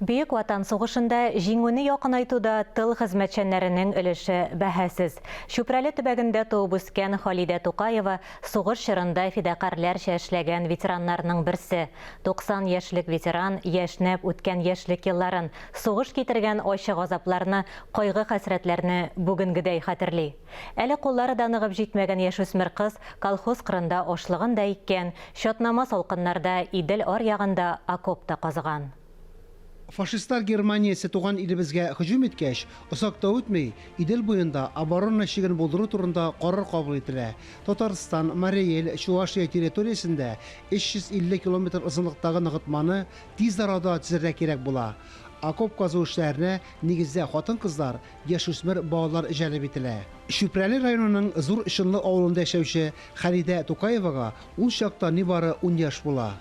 Бейік Ватан соғышында жеңуні яқынайтуда тыл хезмәтчәннәренең өлеше бәһәсез. Шүпрәле төбәгендә туып үскән Халида Тукаева соғыш чорында фидакарларча эшләгән ветераннарның берсе. 90 яшьлек ветеран яшьнәп үткән яшьлек елларын, соғыш китергән ачы газапларны, кайгы хәсрәтләрне бүгенгедәй хәтерли. Әле куллары даныгып җитмәгән яшүсмер кыз колхоз кырында ашлыгын да иккән, чатнама салкыннарда Идел аръягында окопта казыган. Фашистлар Германиясы туган илебезгә һөҗүм иткәч, озак та үтми, Идел буенда оборона чиген булдыру турында карар кабул ителә. Татарстан, Марий эл, Чувашия территориясендә 350 километр озынлыктагы ныгытманы тиз арада төзәргә кирәк була. Окоп казу эшләренә нигездә хатын-кызлар, яшүсмер балалар җәлеп ителә. Шүпрәле районының Зур Ишынлы авылында яшәүче Халида Тукаевага ул чакта нибары 10 яшь була.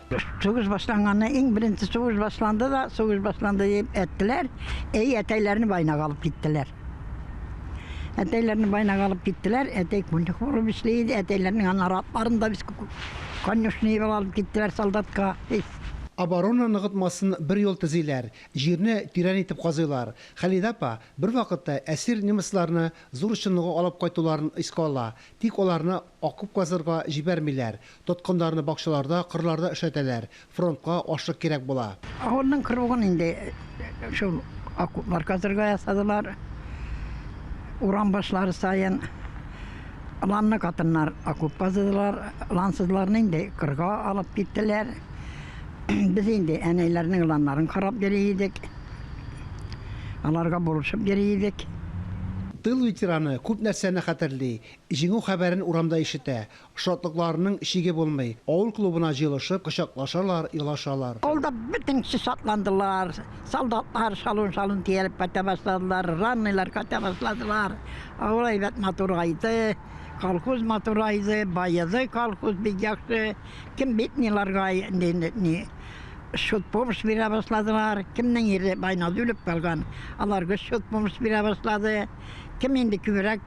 Соғыш башланғанда, ең бірінші соғыш башланды да, соғыш башланды деп әттілер, әтейлерін байнаға алып кеттілер. Әтейлерін байнаға алып кеттілер, әтей күндік болып ішлейді, әтейлерінің анаратларында біз конюшный алып кеттілер солдатқа. Оборона ныгытмасын бер ел төзиләр, җирне тирән итеп казыйлар. Халида апа бер вакытта әсир немецларны Зур Ишынлыга алып кайтуларын искә ала. Тик аларны окоп казырга җибәрмиләр. Тоткыннарны бакчаларда, кырларда эшләтәләр. Фронтка ашлык кирәк була. Авылның кырыгын инде шул окоплар казырга ясадылар. Урам башлары сайын ланны катыннар окоп казыдылар. Лансызларны инде кырга алып киттеләр. Biz indi әнәйләрнең ланнарын карап йөридек. Аларга булышып йөридек. Тыл ветераны күп нәрсәне хәтерли. Җиңү хәбәрен урамда ишетә. Шатлыкларының шиге булмый. Авыл клубына җыелышып, кочаклашалар, елашалар. Алда бөтен кеше шатландылар. Солдатлар шалын тиелеп ката башладылар, раннылар ката башладылар. Авыл әйбәт матурайды. Колхоз матурайды, байыды колхоз бик яхшы. Кем битниларга не шут помощь бирә башладылар. Кемнең ире байнады үлеп калган, аларга шут помощь бирә башлады. Кем инде күбрәк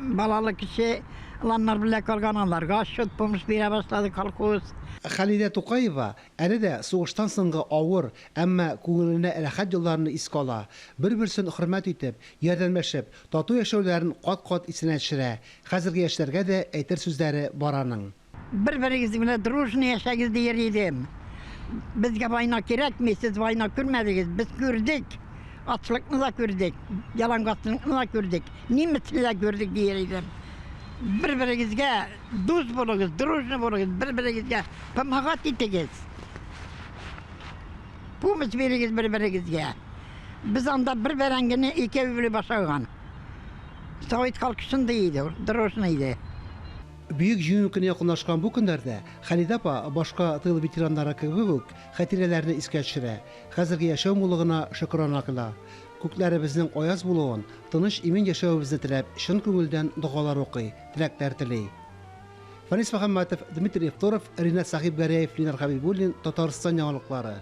балалы кеше ланнар белән калган, аларга шут помощь бирә башлады колхоз. Халида Тукаева әле дә сугыштан соңгы авыр, әмма күңеленә рәхәт елларны искә ала. Бер-берсен хөрмәт итеп, ярдәмләшеп, тату яшәүләрен кат-кат исенә төшерә. Хәзерге яшьләргә дә әйтер сүзләре бар аның. Бер-берегез белән дружно яшәгез дияр идем. Безгә война кирәкми, сез война күрмәдегез, biz күрдек. Ачлыкны да күрдек, ялангачлыкны да күрдек, немецне дә күрдек дияр идем. Bir-birigizga do'st bo'lingіз, дружно bo'lingіз, bir-birigizga помогать etіңіз. Помощь беріңіз bir-birigizga. Biz anda bir-birengini ikki башаган. Совет халкысында иде, дружно иде. Büyük җиңү көне якынлашкан бу көндәрдә Халида апа башка тыл ветераннары кебек үк хатирәләрне искә төшерә. Хәзерге яшәү муллыгына шөкранә кыла. Күкләребезнең аяз булуын, тыныч имин яшәүебезне теләп, чын күңелдән дугалар укый, теләкләр тели. Фанис Мөхәммәтов, Дмитрий Евторов, Ринат Сахиб Гаряев, Ленар Хабибуллин, Татарстан яңалыклары.